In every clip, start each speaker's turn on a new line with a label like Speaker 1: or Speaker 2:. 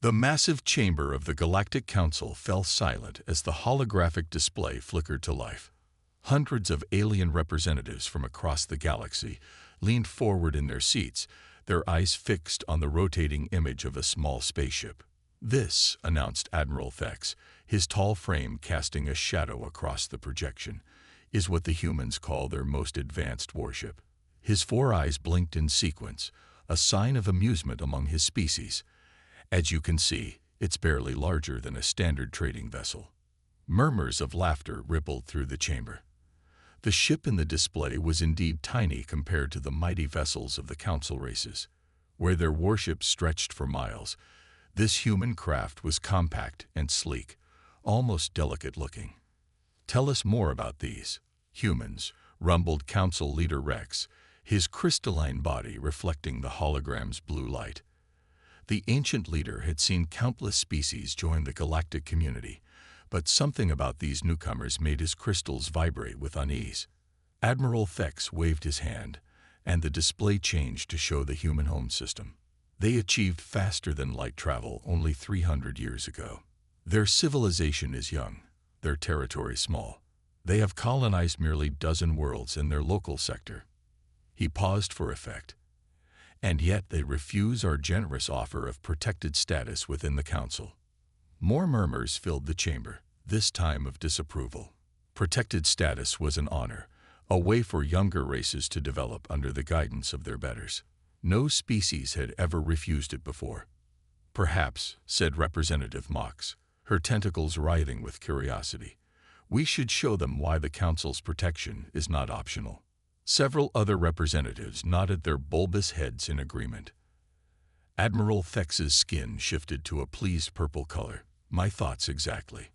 Speaker 1: The massive chamber of the Galactic Council fell silent as the holographic display flickered to life. Hundreds of alien representatives from across the galaxy leaned forward in their seats, their eyes fixed on the rotating image of a small spaceship. "This," announced Admiral Thex, his tall frame casting a shadow across the projection, "is what the humans call their most advanced warship." His four eyes blinked in sequence, a sign of amusement among his species. "As you can see, it's barely larger than a standard trading vessel." Murmurs of laughter rippled through the chamber. The ship in the display was indeed tiny compared to the mighty vessels of the Council races. Where their warships stretched for miles, this human craft was compact and sleek, almost delicate-looking. "Tell us more about these humans," rumbled Council Leader Rex, his crystalline body reflecting the hologram's blue light. The ancient leader had seen countless species join the galactic community, but something about these newcomers made his crystals vibrate with unease. Admiral Thex waved his hand, and the display changed to show the human home system. They achieved faster than light travel only 300 years ago. Their civilization is young, their territory small. They have colonized merely dozen worlds in their local sector. He paused for effect. "And yet they refuse our generous offer of protected status within the Council." More murmurs filled the chamber, this time of disapproval. Protected status was an honor, a way for younger races to develop under the guidance of their betters. No species had ever refused it before. "Perhaps," said Representative Mox, her tentacles writhing with curiosity, "we should show them why the Council's protection is not optional." Several other representatives nodded their bulbous heads in agreement. Admiral Thex's skin shifted to a pleased purple color. "My thoughts exactly.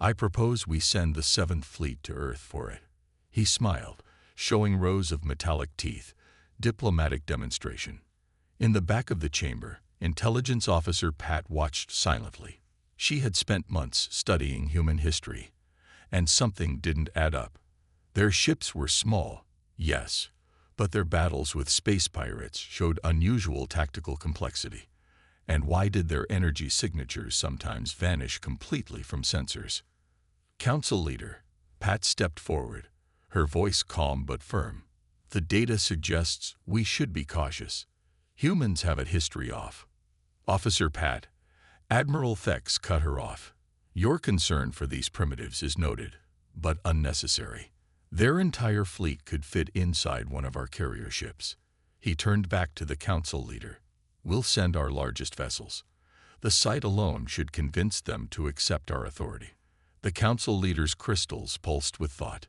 Speaker 1: I propose we send the 7th Fleet to Earth for it." He smiled, showing rows of metallic teeth, diplomatic demonstration. In the back of the chamber, Intelligence Officer Pat watched silently. She had spent months studying human history, and something didn't add up. Their ships were small, yes, but their battles with space pirates showed unusual tactical complexity. And why did their energy signatures sometimes vanish completely from sensors? "Council Leader," Pat stepped forward, her voice calm but firm. "The data suggests we should be cautious. Humans have a history off." "Officer Pat," Admiral Thex cut her off. "Your concern for these primitives is noted, but unnecessary. Their entire fleet could fit inside one of our carrier ships." He turned back to the Council Leader. "We'll send our largest vessels. The sight alone should convince them to accept our authority." The Council Leader's crystals pulsed with thought.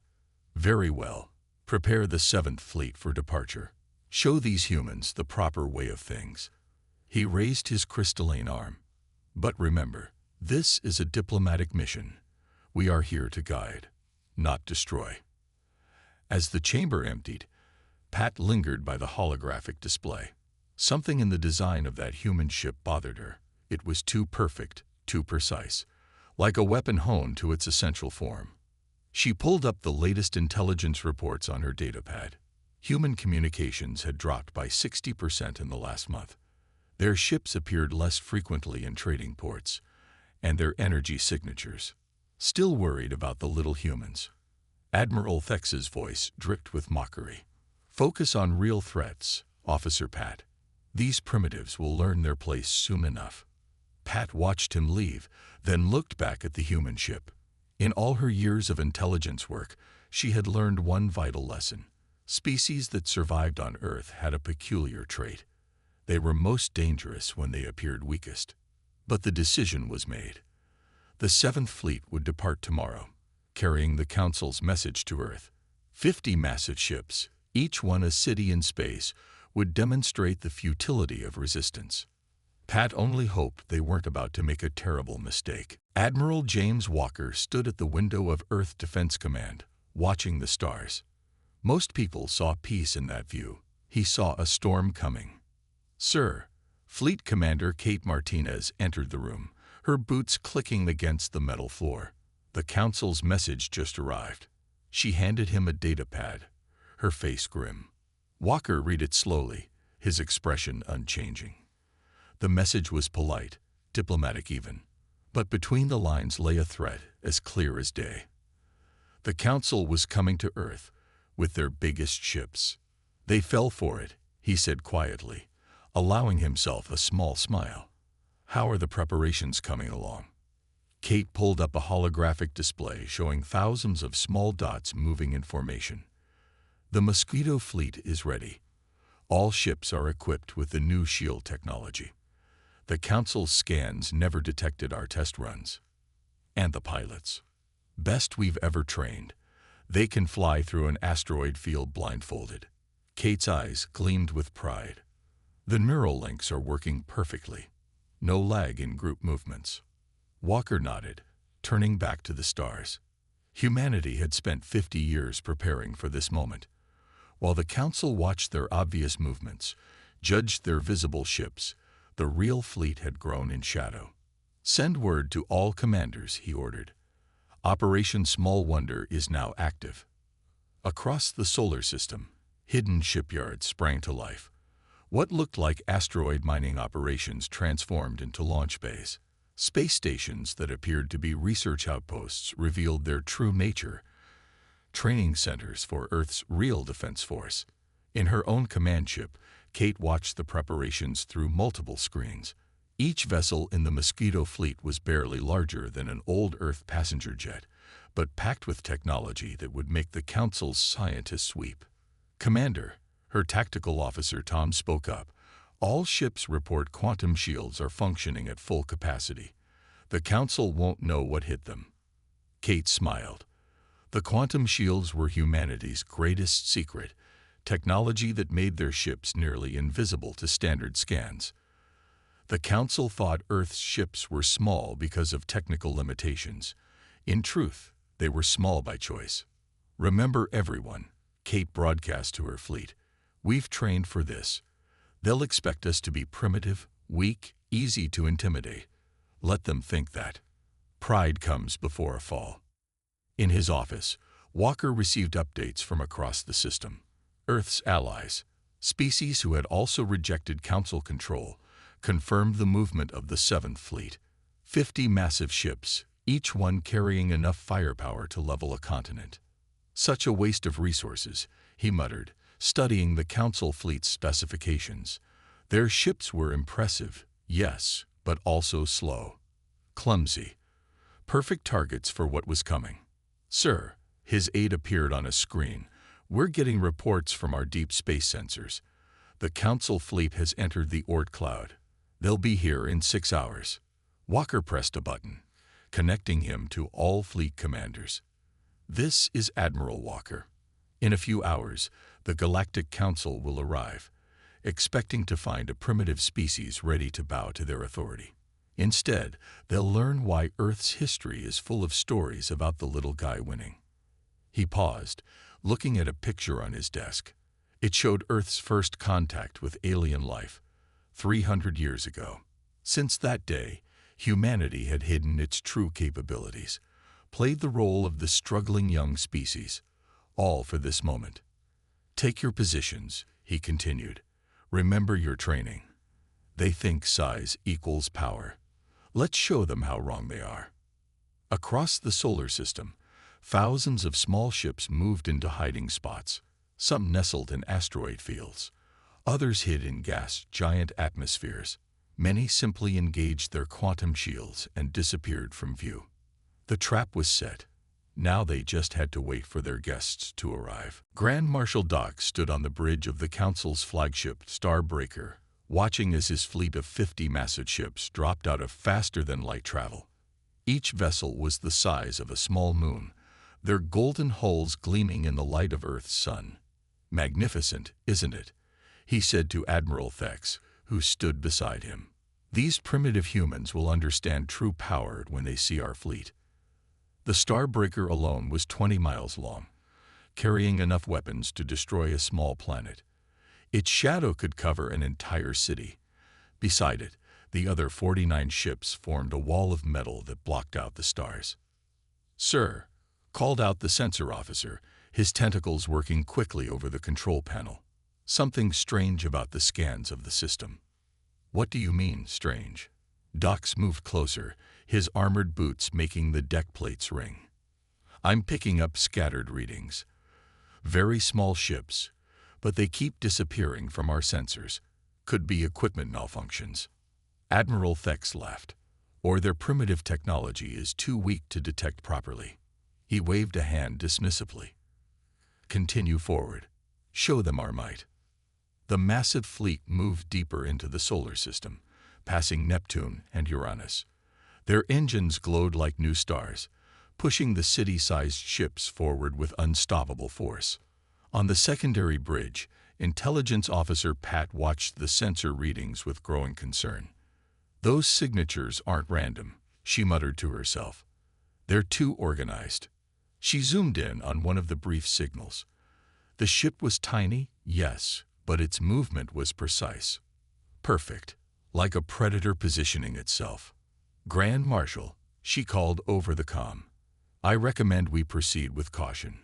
Speaker 1: "Very well. Prepare the 7th Fleet for departure. Show these humans the proper way of things." He raised his crystalline arm. "But remember, this is a diplomatic mission. We are here to guide, not destroy." As the chamber emptied, Pat lingered by the holographic display. Something in the design of that human ship bothered her. It was too perfect, too precise, like a weapon honed to its essential form. She pulled up the latest intelligence reports on her datapad. Human communications had dropped by 60% in the last month. Their ships appeared less frequently in trading ports, and their energy signatures. Still worried about the little humans, Admiral Thex's voice dripped with mockery. "Focus on real threats, Officer Pat. These primitives will learn their place soon enough." Pat watched him leave, then looked back at the human ship. In all her years of intelligence work, she had learned one vital lesson. Species that survived on Earth had a peculiar trait. They were most dangerous when they appeared weakest. But the decision was made. The 7th Fleet would depart tomorrow, carrying the Council's message to Earth. 50 massive ships, each one a city in space, would demonstrate the futility of resistance. Pat only hoped they weren't about to make a terrible mistake. Admiral James Walker stood at the window of Earth Defense Command, watching the stars. Most people saw peace in that view. He saw a storm coming. "Sir," Fleet Commander Kate Martinez entered the room, her boots clicking against the metal floor. "The Council's message just arrived." She handed him a datapad, her face grim. Walker read it slowly, his expression unchanging. The message was polite, diplomatic even. But between the lines lay a threat as clear as day. The Council was coming to Earth with their biggest ships. They fell for it, he said quietly, allowing himself a small smile. How are the preparations coming along? Kate pulled up a holographic display showing thousands of small dots moving in formation. The Mosquito fleet is ready. All ships are equipped with the new shield technology. The Council's scans never detected our test runs. And the pilots. Best we've ever trained. They can fly through an asteroid field blindfolded. Kate's eyes gleamed with pride. The neural links are working perfectly. No lag in group movements. Walker nodded, turning back to the stars. Humanity had spent 50 years preparing for this moment. While the Council watched their obvious movements, judged their visible ships, the real fleet had grown in shadow. Send word to all commanders, he ordered. Operation Small Wonder is now active. Across the solar system, hidden shipyards sprang to life. What looked like asteroid mining operations transformed into launch bays. Space stations that appeared to be research outposts revealed their true nature. Training centers for Earth's real defense force. In her own command ship, Kate watched the preparations through multiple screens. Each vessel in the Mosquito fleet was barely larger than an old Earth passenger jet, but packed with technology that would make the Council's scientists weep. Commander, her tactical officer Tom spoke up. All ships report quantum shields are functioning at full capacity. The Council won't know what hit them. Kate smiled. The quantum shields were humanity's greatest secret, technology that made their ships nearly invisible to standard scans. The Council thought Earth's ships were small because of technical limitations. In truth, they were small by choice. Remember everyone, Kate broadcast to her fleet. We've trained for this. They'll expect us to be primitive, weak, easy to intimidate. Let them think that. Pride comes before a fall. In his office, Walker received updates from across the system. Earth's allies, species who had also rejected Council control, confirmed the movement of the 7th Fleet. 50 massive ships, each one carrying enough firepower to level a continent. Such a waste of resources, he muttered, studying the Council fleet's specifications. Their ships were impressive, yes, but also slow. Clumsy. Perfect targets for what was coming. Sir, his aide appeared on a screen. We're getting reports from our deep space sensors. The Council fleet has entered the Oort cloud. They'll be here in 6 hours. Walker pressed a button, connecting him to all fleet commanders. This is Admiral Walker. In a few hours, the Galactic Council will arrive, expecting to find a primitive species ready to bow to their authority. Instead, they'll learn why Earth's history is full of stories about the little guy winning. He paused, looking at a picture on his desk. It showed Earth's first contact with alien life, 300 years ago. Since that day, humanity had hidden its true capabilities, played the role of the struggling young species, all for this moment. Take your positions, he continued. Remember your training. They think size equals power. Let's show them how wrong they are. Across the solar system, thousands of small ships moved into hiding spots. Some nestled in asteroid fields. Others hid in gas-giant atmospheres. Many simply engaged their quantum shields and disappeared from view. The trap was set. Now they just had to wait for their guests to arrive. Grand Marshal Doc stood on the bridge of the Council's flagship Starbreaker, watching as his fleet of 50 massive ships dropped out of faster-than-light travel. Each vessel was the size of a small moon, their golden hulls gleaming in the light of Earth's sun. Magnificent, isn't it? He said to Admiral Thex, who stood beside him. These primitive humans will understand true power when they see our fleet. The Starbreaker alone was 20 miles long, carrying enough weapons to destroy a small planet. Its shadow could cover an entire city. Beside it, the other 49 ships formed a wall of metal that blocked out the stars. "Sir," called out the sensor officer, his tentacles working quickly over the control panel. Something strange about the scans of the system. What do you mean, strange? Dox moved closer, his armored boots making the deck plates ring. I'm picking up scattered readings. Very small ships, but they keep disappearing from our sensors. Could be equipment malfunctions. Admiral Thex laughed. Or their primitive technology is too weak to detect properly. He waved a hand dismissively. Continue forward. Show them our might. The massive fleet moved deeper into the solar system, passing Neptune and Uranus. Their engines glowed like new stars, pushing the city-sized ships forward with unstoppable force. On the secondary bridge, Intelligence Officer Pat watched the sensor readings with growing concern. Those signatures aren't random, she muttered to herself. They're too organized. She zoomed in on one of the brief signals. The ship was tiny, yes, but its movement was precise. Perfect, like a predator positioning itself. Grand Marshal, she called over the comm. I recommend we proceed with caution.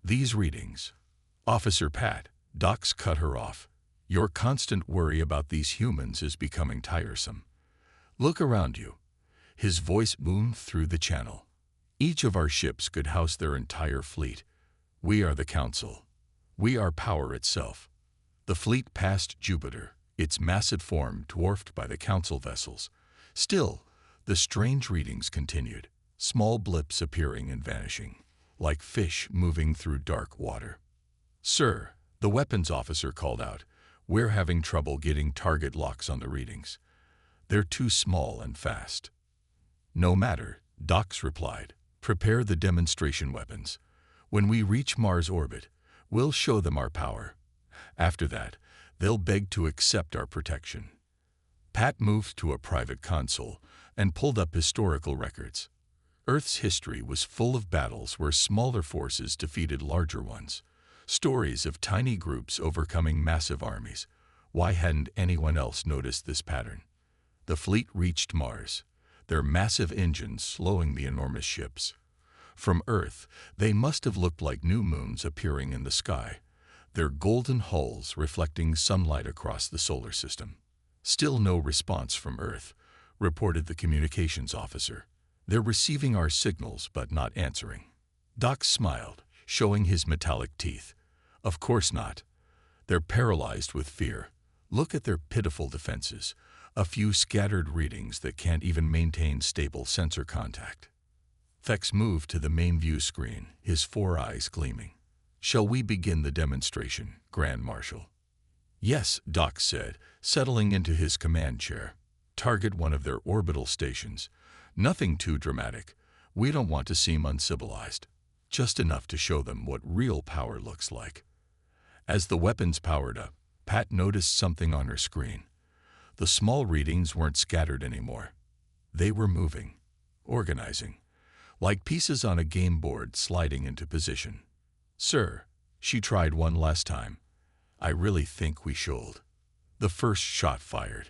Speaker 1: These readings. Officer Pat, Dox cut her off. Your constant worry about these humans is becoming tiresome. Look around you. His voice boomed through the channel. Each of our ships could house their entire fleet. We are the Council. We are power itself. The fleet passed Jupiter, its massive form dwarfed by the Council vessels. Still, the strange readings continued, small blips appearing and vanishing, like fish moving through dark water. Sir, the weapons officer called out, we're having trouble getting target locks on the readings. They're too small and fast. No matter, Dox replied. Prepare the demonstration weapons. When we reach Mars orbit, we'll show them our power. After that, they'll beg to accept our protection. Pat moved to a private console and pulled up historical records. Earth's history was full of battles where smaller forces defeated larger ones. Stories of tiny groups overcoming massive armies. Why hadn't anyone else noticed this pattern? The fleet reached Mars, their massive engines slowing the enormous ships. From Earth, they must have looked like new moons appearing in the sky, their golden hulls reflecting sunlight across the solar system. Still no response from Earth, reported the communications officer. They're receiving our signals but not answering. Dox smiled, showing his metallic teeth. Of course not. They're paralyzed with fear. Look at their pitiful defenses. A few scattered readings that can't even maintain stable sensor contact. Thex moved to the main view screen, his 4 eyes gleaming. Shall we begin the demonstration, Grand Marshal? Yes, Dox said, settling into his command chair. Target one of their orbital stations. Nothing too dramatic. We don't want to seem uncivilized. Just enough to show them what real power looks like. As the weapons powered up, Pat noticed something on her screen. The small readings weren't scattered anymore. They were moving, organizing, like pieces on a game board sliding into position. Sir, she tried one last time. I really think we should. The first shot fired,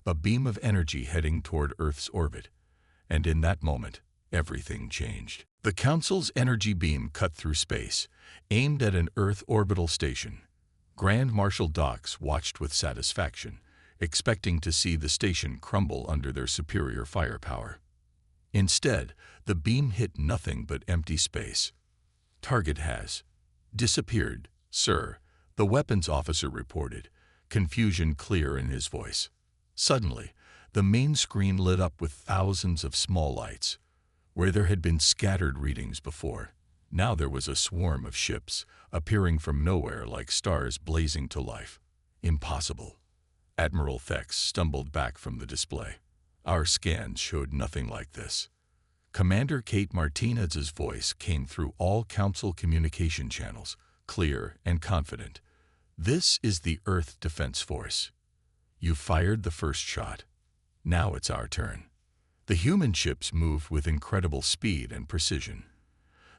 Speaker 1: a beam of energy heading toward Earth's orbit, and in that moment, everything changed. The Council's energy beam cut through space, aimed at an Earth orbital station. Grand Marshal Dox watched with satisfaction, expecting to see the station crumble under their superior firepower. Instead, the beam hit nothing but empty space. Target has disappeared, sir, the weapons officer reported, confusion clear in his voice. Suddenly, the main screen lit up with thousands of small lights. Where there had been scattered readings before, now there was a swarm of ships, appearing from nowhere like stars blazing to life. Impossible. Admiral Thex stumbled back from the display. Our scans showed nothing like this. Commander Kate Martinez's voice came through all Council communication channels, clear and confident. This is the Earth Defense Force. You fired the first shot. Now it's our turn. The human ships moved with incredible speed and precision.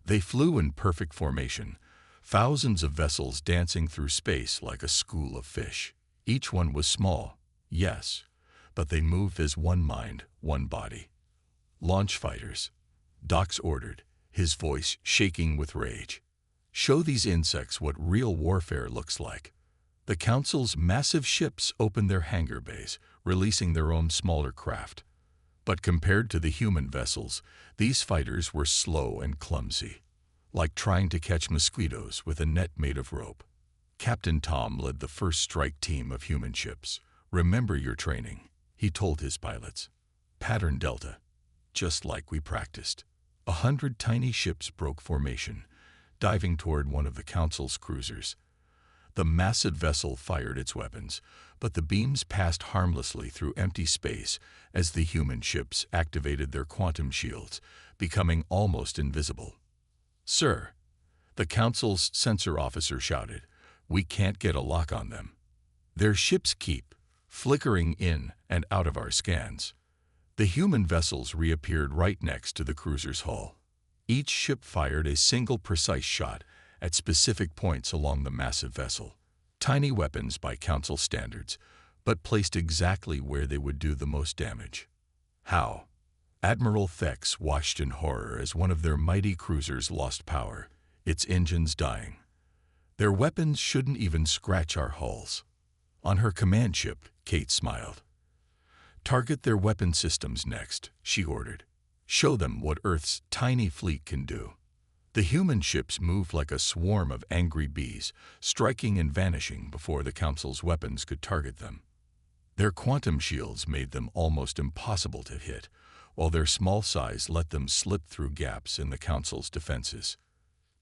Speaker 1: They flew in perfect formation, thousands of vessels dancing through space like a school of fish. Each one was small, yes, but they moved as one mind, one body. Launch fighters, Dox ordered, his voice shaking with rage. Show these insects what real warfare looks like. The Council's massive ships opened their hangar bays, releasing their own smaller craft. But compared to the human vessels, these fighters were slow and clumsy, like trying to catch mosquitoes with a net made of rope. Captain Tom led the first strike team of human ships. "Remember your training," he told his pilots. "Pattern Delta, just like we practiced." 100 tiny ships broke formation, diving toward one of the Council's cruisers. The massive vessel fired its weapons, but the beams passed harmlessly through empty space as the human ships activated their quantum shields, becoming almost invisible. "Sir," the Council's sensor officer shouted, "we can't get a lock on them. Their ships keep flickering in and out of our scans." The human vessels reappeared right next to the cruiser's hull. Each ship fired a single precise shot at specific points along the massive vessel. Tiny weapons by Council standards, but placed exactly where they would do the most damage. How? Admiral Thex watched in horror as one of their mighty cruisers lost power, its engines dying. "Their weapons shouldn't even scratch our hulls." On her command ship, Kate smiled. "Target their weapon systems next," she ordered. "Show them what Earth's tiny fleet can do." The human ships moved like a swarm of angry bees, striking and vanishing before the Council's weapons could target them. Their quantum shields made them almost impossible to hit, while their small size let them slip through gaps in the Council's defenses.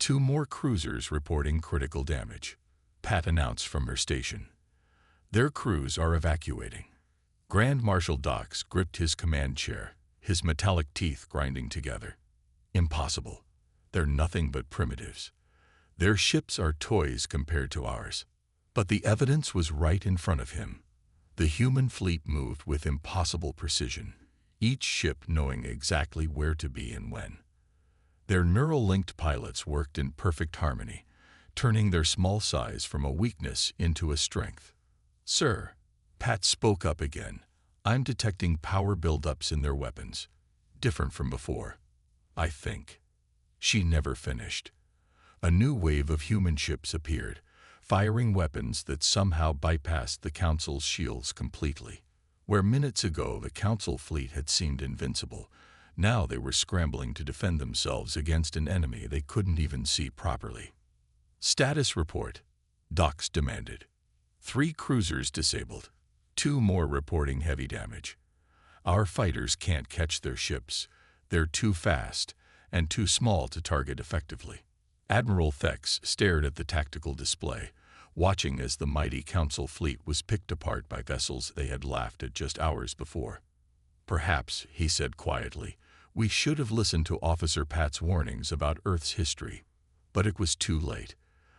Speaker 1: 2 more cruisers reporting critical damage, Pat announced from her station. "Their crews are evacuating." Grand Marshal Dox gripped his command chair, his metallic teeth grinding together. "Impossible. They're nothing but primitives. Their ships are toys compared to ours." But the evidence was right in front of him. The human fleet moved with impossible precision, each ship knowing exactly where to be and when. Their neural-linked pilots worked in perfect harmony, turning their small size from a weakness into a strength. "Sir," Pat spoke up again, "I'm detecting power buildups in their weapons. Different from before, I think." She never finished. A new wave of human ships appeared, firing weapons that somehow bypassed the Council's shields completely. Where minutes ago the Council fleet had seemed invincible, now they were scrambling to defend themselves against an enemy they couldn't even see properly. "Status report," Dox demanded. 3 cruisers disabled, 2 more reporting heavy damage. "Our fighters can't catch their ships. They're too fast and too small to target effectively." Admiral Thex stared at the tactical display, watching as the mighty Council fleet was picked apart by vessels they had laughed at just hours before. "Perhaps," he said quietly, "we should have listened to Officer Pat's warnings about Earth's history." But it was too late.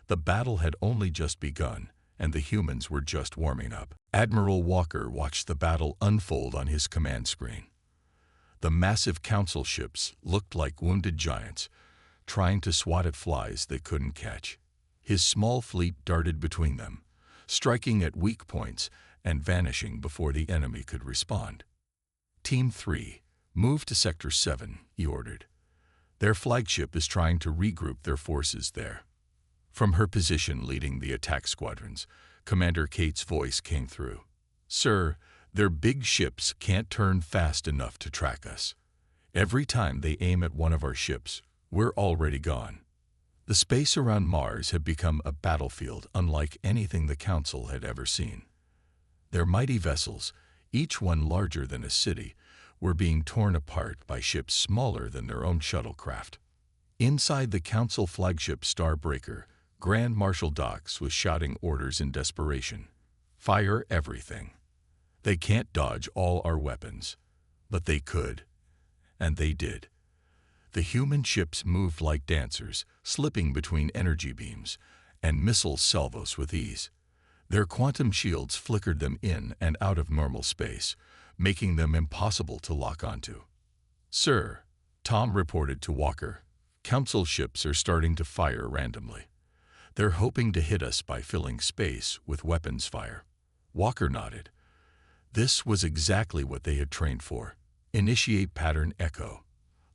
Speaker 1: The battle had only just begun, and the humans were just warming up. Admiral Walker watched the battle unfold on his command screen. The massive Council ships looked like wounded giants, trying to swat at flies they couldn't catch. His small fleet darted between them, striking at weak points and vanishing before the enemy could respond. "Team 3, move to Sector 7, he ordered. "Their flagship is trying to regroup their forces there." From her position leading the attack squadrons, Commander Kate's voice came through. "Sir, their big ships can't turn fast enough to track us. Every time they aim at one of our ships, we're already gone." The space around Mars had become a battlefield unlike anything the Council had ever seen. Their mighty vessels, each one larger than a city, were being torn apart by ships smaller than their own shuttlecraft. Inside the Council flagship Starbreaker, Grand Marshal Dox was shouting orders in desperation. "Fire everything. They can't dodge all our weapons, but they could." And they did. The human ships moved like dancers, slipping between energy beams and missile salvos with ease. Their quantum shields flickered them in and out of normal space, making them impossible to lock onto. "Sir," Tom reported to Walker, "Council ships are starting to fire randomly. They're hoping to hit us by filling space with weapons fire." Walker nodded. This was exactly what they had trained for. Initiate pattern echo.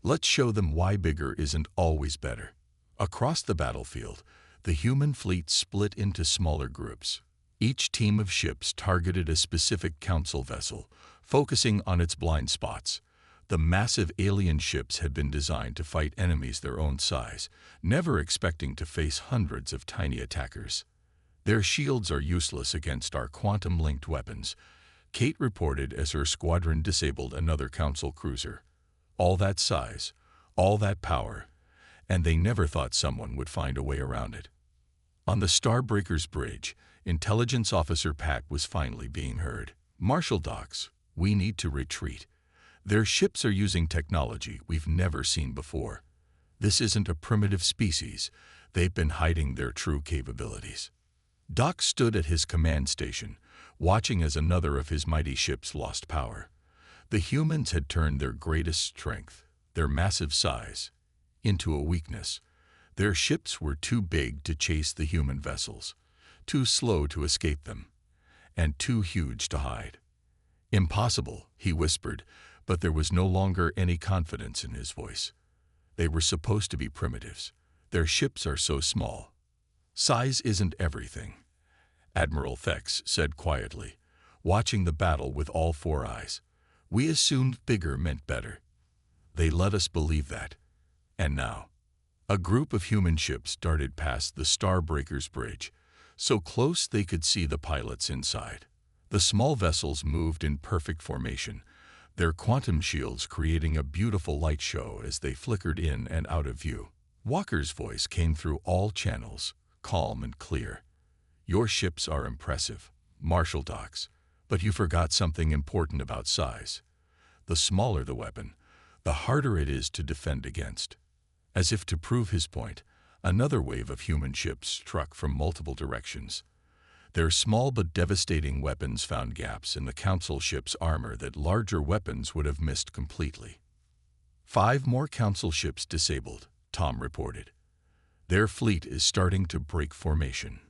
Speaker 1: Let's show them why bigger isn't always better. Across the battlefield, the human fleet split into smaller groups. Each team of ships targeted a specific Council vessel, focusing on its blind spots. The massive alien ships had been designed to fight enemies their own size, never expecting to face hundreds of tiny attackers. Their shields are useless against our quantum-linked weapons, Kate reported as her squadron disabled another Council cruiser. All that size, all that power, and they never thought someone would find a way around it. On the Starbreaker's bridge, Intelligence Officer Pat was finally being heard. "Marshal Docks, we need to retreat. Their ships are using technology we've never seen before. This isn't a primitive species. They've been hiding their true capabilities." Doc stood at his command station, watching as another of his mighty ships lost power. The humans had turned their greatest strength, their massive size, into a weakness. Their ships were too big to chase the human vessels, too slow to escape them, and too huge to hide. "Impossible," he whispered, but there was no longer any confidence in his voice. They were supposed to be primitives. Their ships are so small. "Size isn't everything," Admiral Thex said quietly, watching the battle with all four eyes. "We assumed bigger meant better. They let us believe that. And now." A group of human ships darted past the Starbreaker's bridge, so close they could see the pilots inside. The small vessels moved in perfect formation, their quantum shields creating a beautiful light show as they flickered in and out of view. Walker's voice came through all channels, calm and clear. "Your ships are impressive, Marshal Docks, but you forgot something important about size. The smaller the weapon, the harder it is to defend against." As if to prove his point, another wave of human ships struck from multiple directions. Their small but devastating weapons found gaps in the Council ship's armor that larger weapons would have missed completely. 5 more Council ships disabled, Tom reported. Their fleet is starting to break formation.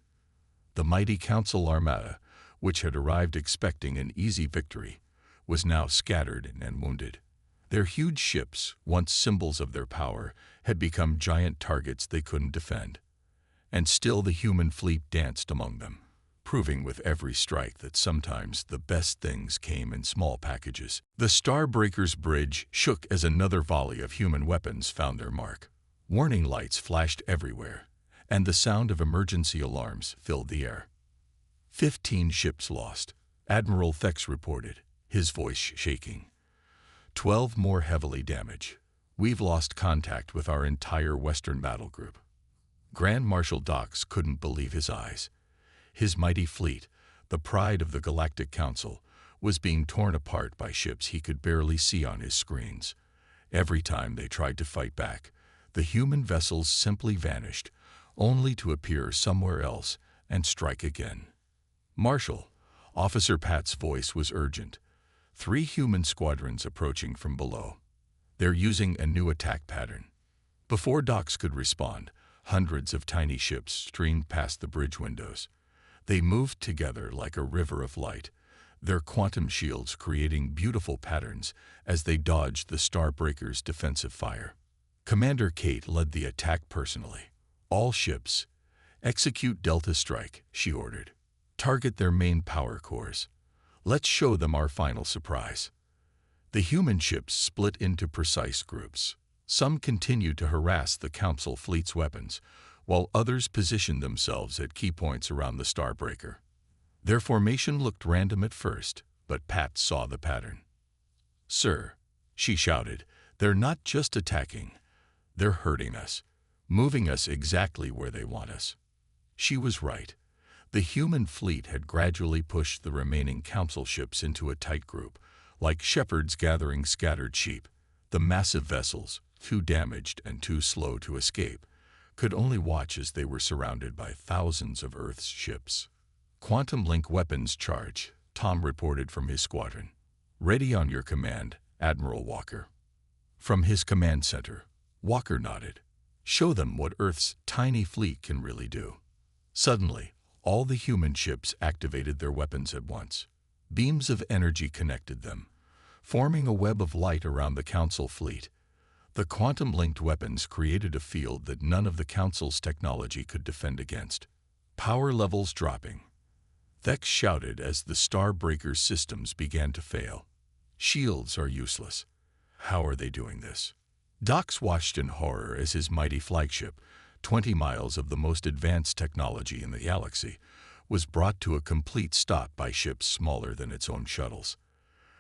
Speaker 1: The mighty Council armada, which had arrived expecting an easy victory, was now scattered and wounded. Their huge ships, once symbols of their power, had become giant targets they couldn't defend. And still the human fleet danced among them, proving with every strike that sometimes the best things came in small packages. The Starbreaker's bridge shook as another volley of human weapons found their mark. Warning lights flashed everywhere, and the sound of emergency alarms filled the air. 15 ships lost, Admiral Thex reported, his voice shaking. 12 more heavily damaged. We've lost contact with our entire Western battle group. Grand Marshal Docks couldn't believe his eyes. His mighty fleet, the pride of the Galactic Council, was being torn apart by ships he could barely see on his screens. Every time they tried to fight back, the human vessels simply vanished, only to appear somewhere else and strike again. "Marshal," Officer Pat's voice was urgent. 3 human squadrons approaching from below. They're using a new attack pattern. Before Docks could respond, hundreds of tiny ships streamed past the bridge windows. They moved together like a river of light, their quantum shields creating beautiful patterns as they dodged the Starbreaker's defensive fire. Commander Kate led the attack personally. "All ships, execute Delta Strike," she ordered. "Target their main power cores. Let's show them our final surprise." The human ships split into precise groups. Some continued to harass the Council fleet's weapons, while others positioned themselves at key points around the Starbreaker. Their formation looked random at first, but Pat saw the pattern. "Sir," she shouted, "they're not just attacking. They're hurting us, moving us exactly where they want us." She was right. The human fleet had gradually pushed the remaining Council ships into a tight group, like shepherds gathering scattered sheep. The massive vessels, too damaged and too slow to escape, could only watch as they were surrounded by thousands of Earth's ships. "Quantum link weapons charge," Tom reported from his squadron. "Ready on your command, Admiral Walker." From his command center, Walker nodded. "Show them what Earth's tiny fleet can really do." Suddenly, all the human ships activated their weapons at once. Beams of energy connected them, forming a web of light around the Council fleet. The quantum-linked weapons created a field that none of the Council's technology could defend against. Power levels dropping. Thex shouted as the Starbreaker's systems began to fail. "Shields are useless. How are they doing this? Dox watched in horror as his mighty flagship, 20 miles of the most advanced technology in the galaxy, was brought to a complete stop by ships smaller than its own shuttles.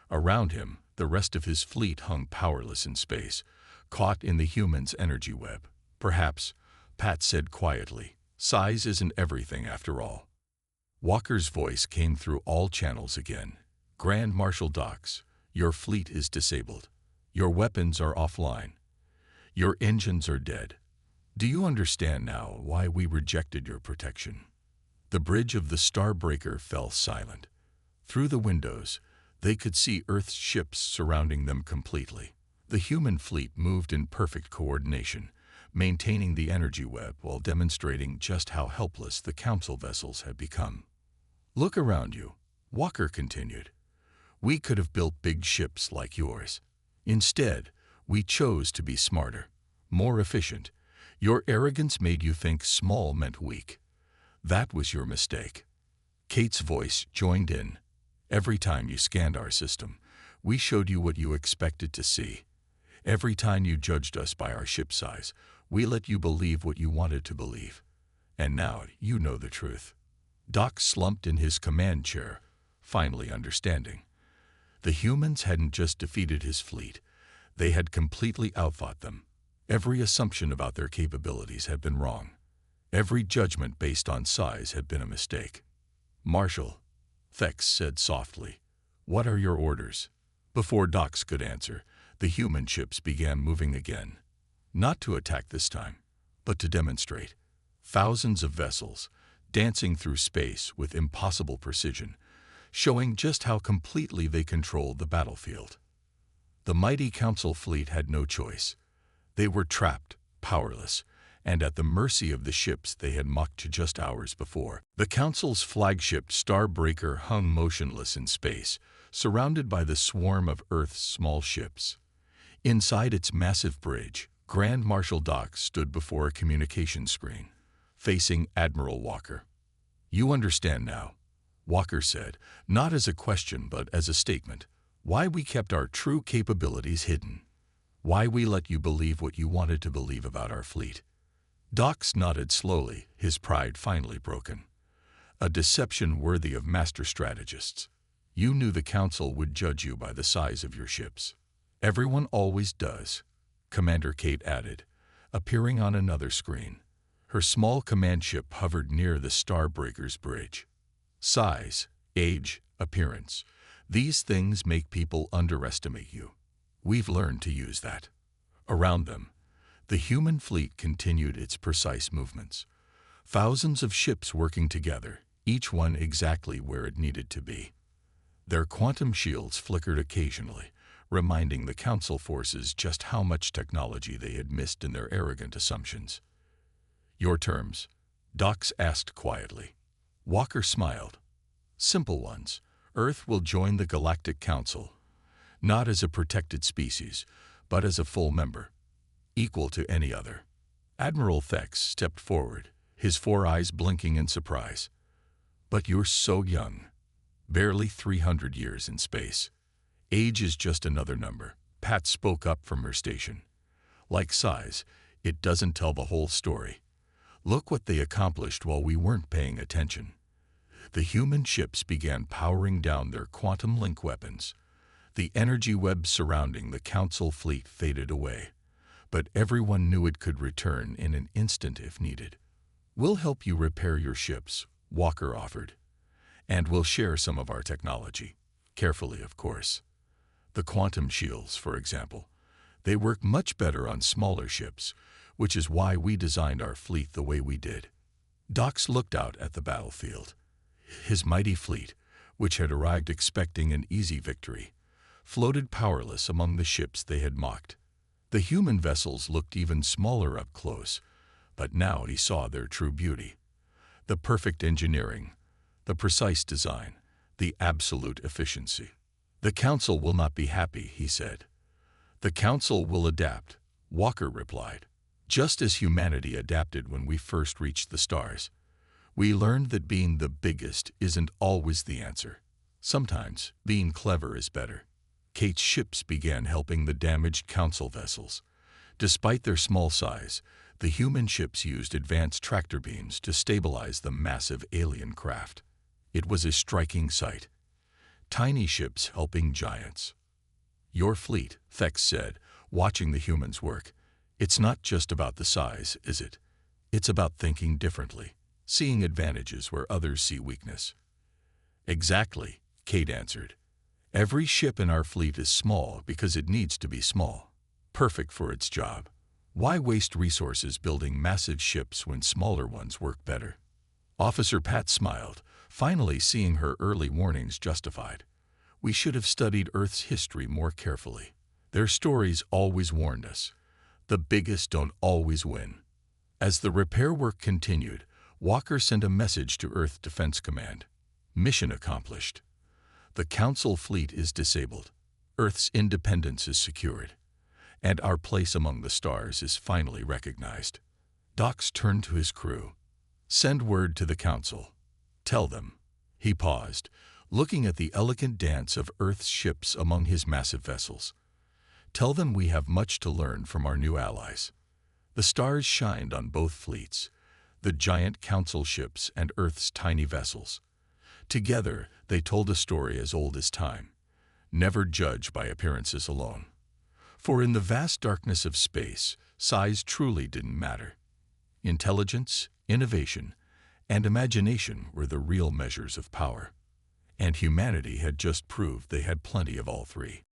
Speaker 1: Around him, the rest of his fleet hung powerless in space, caught in the human's energy web. Perhaps, Pat said quietly, size isn't everything after all. Walker's voice came through all channels again. Grand Marshal Dox, your fleet is disabled. Your weapons are offline. Your engines are dead. Do you understand now why we rejected your protection? The bridge of the Starbreaker fell silent. Through the windows, they could see Earth's ships surrounding them completely. The human fleet moved in perfect coordination, maintaining the energy web while demonstrating just how helpless the Council vessels had become. Look around you, Walker continued. We could have built big ships like yours. Instead, we chose to be smarter, more efficient. Your arrogance made you think small meant weak. That was your mistake. Kate's voice joined in. Every time you scanned our system, we showed you what you expected to see. Every time you judged us by our ship size, we let you believe what you wanted to believe. And now you know the truth. Dox slumped in his command chair, finally understanding. The humans hadn't just defeated his fleet, they had completely outfought them. Every assumption about their capabilities had been wrong. Every judgment based on size had been a mistake. Marshal, Thex said softly, what are your orders? Before Dox could answer, the human ships began moving again. Not to attack this time, but to demonstrate. Thousands of vessels, dancing through space with impossible precision, showing just how completely they controlled the battlefield. The mighty Council fleet had no choice. They were trapped, powerless, and at the mercy of the ships they had mocked just hours before. The Council's flagship Starbreaker hung motionless in space, surrounded by the swarm of Earth's small ships. Inside its massive bridge, Grand Marshal Dox stood before a communication screen, facing Admiral Walker. You understand now, Walker said, not as a question but as a statement, why we kept our true capabilities hidden. Why we let you believe what you wanted to believe about our fleet. Dox nodded slowly, his pride finally broken. A deception worthy of master strategists. You knew the Council would judge you by the size of your ships. Everyone always does, Commander Kate added, appearing on another screen. Her small command ship hovered near the Starbreaker's bridge. Size, age, appearance. These things make people underestimate you. We've learned to use that. Around them, the human fleet continued its precise movements. Thousands of ships working together, each one exactly where it needed to be. Their quantum shields flickered occasionally, reminding the Council forces just how much technology they had missed in their arrogant assumptions. Your terms, Dox asked quietly. Walker smiled. Simple ones. Earth will join the Galactic Council, not as a protected species, but as a full member, equal to any other. Admiral Thex stepped forward, his 4 eyes blinking in surprise. But you're so young. Barely 300 years in space. Age is just another number. Pat spoke up from her station. Like size, it doesn't tell the whole story. Look what they accomplished while we weren't paying attention. The human ships began powering down their quantum link weapons. The energy web surrounding the Council fleet faded away, but everyone knew it could return in an instant if needed. We'll help you repair your ships, Walker offered. And we'll share some of our technology. Carefully, of course. The quantum shields, for example. They work much better on smaller ships, which is why we designed our fleet the way we did. Dox looked out at the battlefield. His mighty fleet, which had arrived expecting an easy victory, floated powerless among the ships they had mocked. The human vessels looked even smaller up close, but now he saw their true beauty. The perfect engineering, the precise design, the absolute efficiency. The Council will not be happy, he said. The Council will adapt, Walker replied. Just as humanity adapted when we first reached the stars. We learned that being the biggest isn't always the answer. Sometimes, being clever is better. Kate's ships began helping the damaged council vessels. Despite their small size, the human ships used advanced tractor beams to stabilize the massive alien craft. It was a striking sight. Tiny ships helping giants. "Your fleet," Thex said, watching the humans work. "It's not just about the size, is it? It's about thinking differently, seeing advantages where others see weakness." "Exactly," Kate answered. "Every ship in our fleet is small because it needs to be small, perfect for its job. Why waste resources building massive ships when smaller ones work better?" Officer Pat smiled, finally seeing her early warnings justified. "We should have studied Earth's history more carefully. Their stories always warned us. The biggest don't always win." As the repair work continued, Walker sent a message to Earth Defense Command. "Mission accomplished. The Council fleet is disabled. Earth's independence is secured. And our place among the stars is finally recognized." Dox turned to his crew. "Send word to the Council. Tell them." He paused, looking at the elegant dance of Earth's ships among his massive vessels. "Tell them we have much to learn from our new allies." The stars shined on both fleets, the giant Council ships and Earth's tiny vessels. Together, they told a story as old as time. Never judge by appearances alone. For in the vast darkness of space, size truly didn't matter. Intelligence, innovation, and imagination were the real measures of power. And humanity had just proved they had plenty of all three.